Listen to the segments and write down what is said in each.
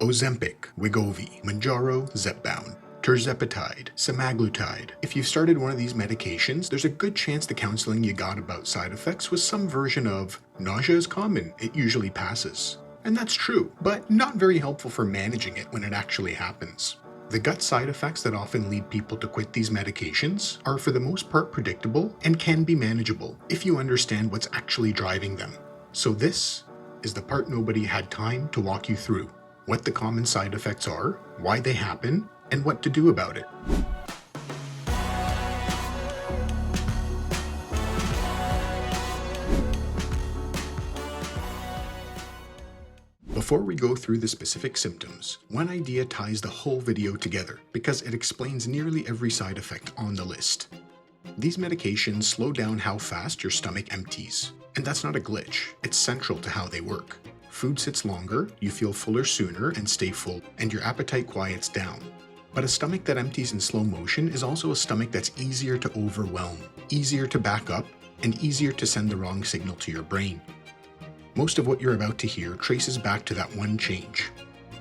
Ozempic, Wegovy, Mounjaro, Zepbound, Tirzepatide, Semaglutide. If you've started one of these medications, there's a good chance the counseling you got about side effects was some version of, nausea is common, it usually passes. And that's true, but not very helpful for managing it when it actually happens. The gut side effects that often lead people to quit these medications are for the most part predictable and can be manageable if you understand what's actually driving them. So this is the part nobody had time to walk you through: what the common side effects are, why they happen, and what to do about it. Before we go through the specific symptoms, one idea ties the whole video together because it explains nearly every side effect on the list. These medications slow down how fast your stomach empties, and that's not a glitch, it's central to how they work. Food sits longer, you feel fuller sooner and stay full, and your appetite quiets down. But a stomach that empties in slow motion is also a stomach that's easier to overwhelm, easier to back up, and easier to send the wrong signal to your brain. Most of what you're about to hear traces back to that one change.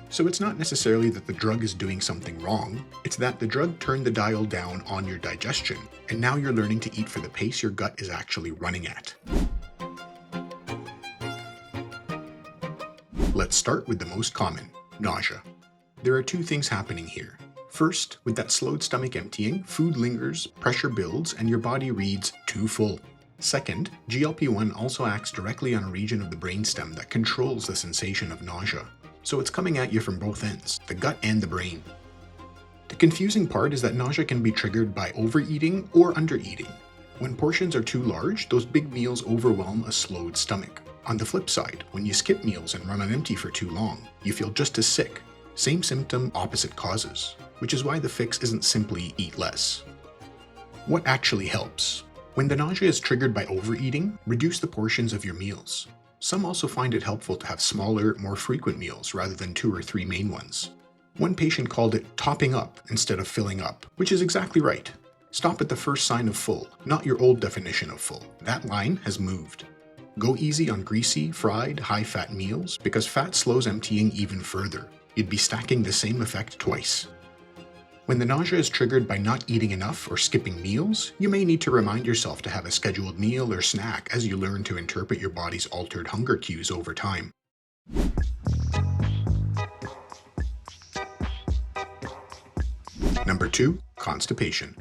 So it's not necessarily that the drug is doing something wrong, it's that the drug turned the dial down on your digestion, and now you're learning to eat for the pace your gut is actually running at. Let's start with the most common, nausea. There are two things happening here. First, with that slowed stomach emptying, food lingers, pressure builds, and your body reads too full. Second, GLP-1 also acts directly on a region of the brainstem that controls the sensation of nausea. So it's coming at you from both ends, the gut and the brain. The confusing part is that nausea can be triggered by overeating or undereating. When portions are too large, those big meals overwhelm a slowed stomach. On the flip side, when you skip meals and run on empty for too long, you feel just as sick. Same symptom, opposite causes, which is why the fix isn't simply eat less. What actually helps? When the nausea is triggered by overeating, reduce the portions of your meals. Some also find it helpful to have smaller, more frequent meals rather than 2 or 3 main ones. One patient called it topping up instead of filling up, which is exactly right. Stop at the first sign of full, not your old definition of full. That line has moved. Go easy on greasy, fried, high-fat meals because fat slows emptying even further. You'd be stacking the same effect twice. When the nausea is triggered by not eating enough or skipping meals, you may need to remind yourself to have a scheduled meal or snack as you learn to interpret your body's altered hunger cues over time. Number 2, constipation.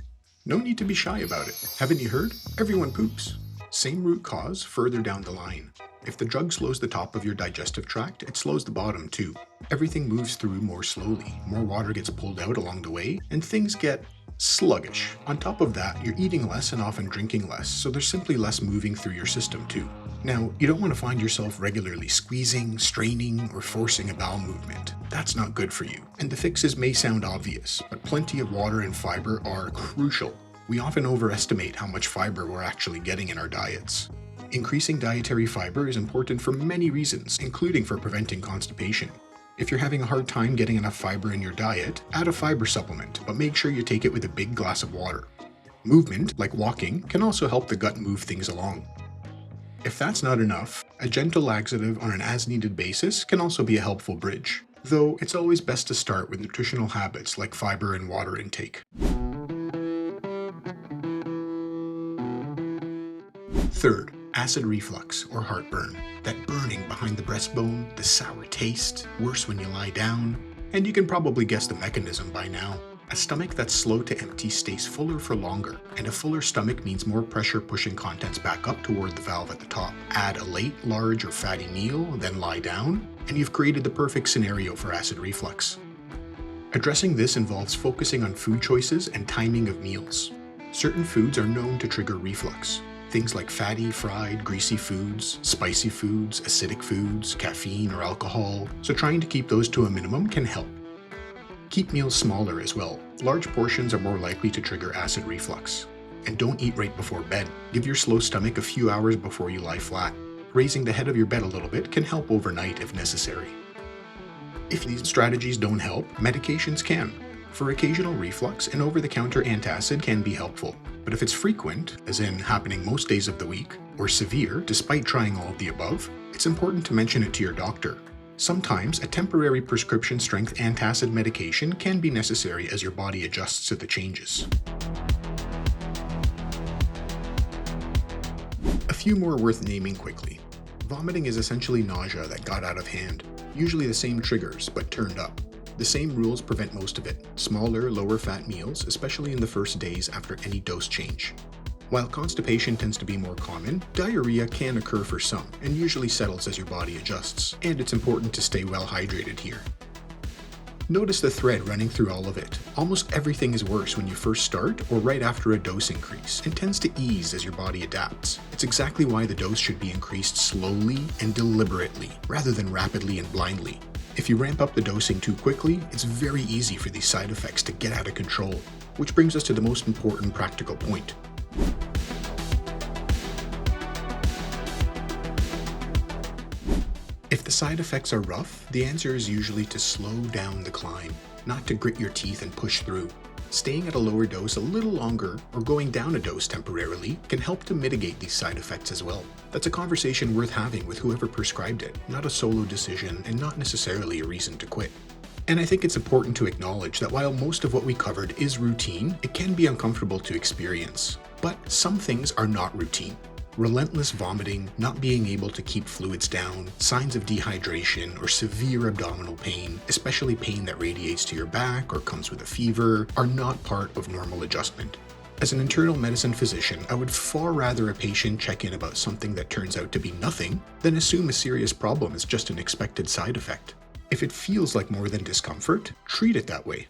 No need to be shy about it. Haven't you heard? Everyone poops. Same root cause further down the line. If the drug slows the top of your digestive tract, it slows the bottom too. Everything moves through more slowly, more water gets pulled out along the way, and things get sluggish. On top of that, you're eating less and often drinking less, so there's simply less moving through your system too. Now, you don't want to find yourself regularly squeezing, straining, or forcing a bowel movement. That's not good for you. And the fixes may sound obvious, but plenty of water and fiber are crucial. We often overestimate how much fiber we're actually getting in our diets. Increasing dietary fiber is important for many reasons, including for preventing constipation. If you're having a hard time getting enough fiber in your diet, add a fiber supplement, but make sure you take it with a big glass of water. Movement, like walking, can also help the gut move things along. If that's not enough, a gentle laxative on an as-needed basis can also be a helpful bridge, though it's always best to start with nutritional habits like fiber and water intake. Third, acid reflux or heartburn. That burning behind the breastbone, the sour taste, worse when you lie down, and you can probably guess the mechanism by now. A stomach that's slow to empty stays fuller for longer, and a fuller stomach means more pressure pushing contents back up toward the valve at the top. Add a late, large, or fatty meal, then lie down, and you've created the perfect scenario for acid reflux. Addressing this involves focusing on food choices and timing of meals. Certain foods are known to trigger reflux. Things like fatty, fried, greasy foods, spicy foods, acidic foods, caffeine or alcohol, so trying to keep those to a minimum can help. Keep meals smaller as well. Large portions are more likely to trigger acid reflux. And don't eat right before bed. Give your slow stomach a few hours before you lie flat. Raising the head of your bed a little bit can help overnight if necessary. If these strategies don't help, medications can. For occasional reflux, an over-the-counter antacid can be helpful. But if it's frequent, as in happening most days of the week, or severe despite trying all of the above, it's important to mention it to your doctor. Sometimes a temporary prescription-strength antacid medication can be necessary as your body adjusts to the changes. A few more worth naming quickly. Vomiting is essentially nausea that got out of hand, usually the same triggers, but turned up. The same rules prevent most of it: smaller, lower-fat meals, especially in the first days after any dose change. While constipation tends to be more common, diarrhea can occur for some, and usually settles as your body adjusts, and it's important to stay well hydrated here. Notice the thread running through all of it. Almost everything is worse when you first start or right after a dose increase, and tends to ease as your body adapts. It's exactly why the dose should be increased slowly and deliberately, rather than rapidly and blindly. If you ramp up the dosing too quickly, it's very easy for these side effects to get out of control, which brings us to the most important practical point. If the side effects are rough, the answer is usually to slow down the climb, not to grit your teeth and push through. Staying at a lower dose a little longer, or going down a dose temporarily, can help to mitigate these side effects as well. That's a conversation worth having with whoever prescribed it, not a solo decision and not necessarily a reason to quit. And I think it's important to acknowledge that while most of what we covered is routine, it can be uncomfortable to experience. But some things are not routine. Relentless vomiting, not being able to keep fluids down, signs of dehydration, or severe abdominal pain, especially pain that radiates to your back or comes with a fever, are not part of normal adjustment. As an internal medicine physician, I would far rather a patient check in about something that turns out to be nothing than assume a serious problem is just an expected side effect. If it feels like more than discomfort, treat it that way.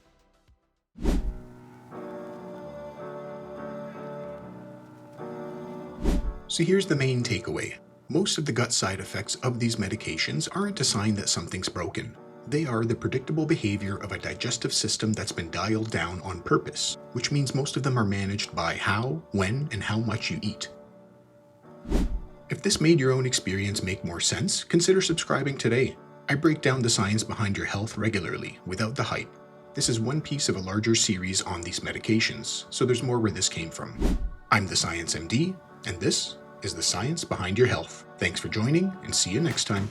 So here's the main takeaway. Most of the gut side effects of these medications aren't a sign that something's broken. They are the predictable behavior of a digestive system that's been dialed down on purpose, which means most of them are managed by how, when, and how much you eat. If this made your own experience make more sense, consider subscribing today. I break down the science behind your health regularly, without the hype. This is one piece of a larger series on these medications, so there's more where this came from. I'm the Science MD, and this is the science behind your health. Thanks for joining, and see you next time.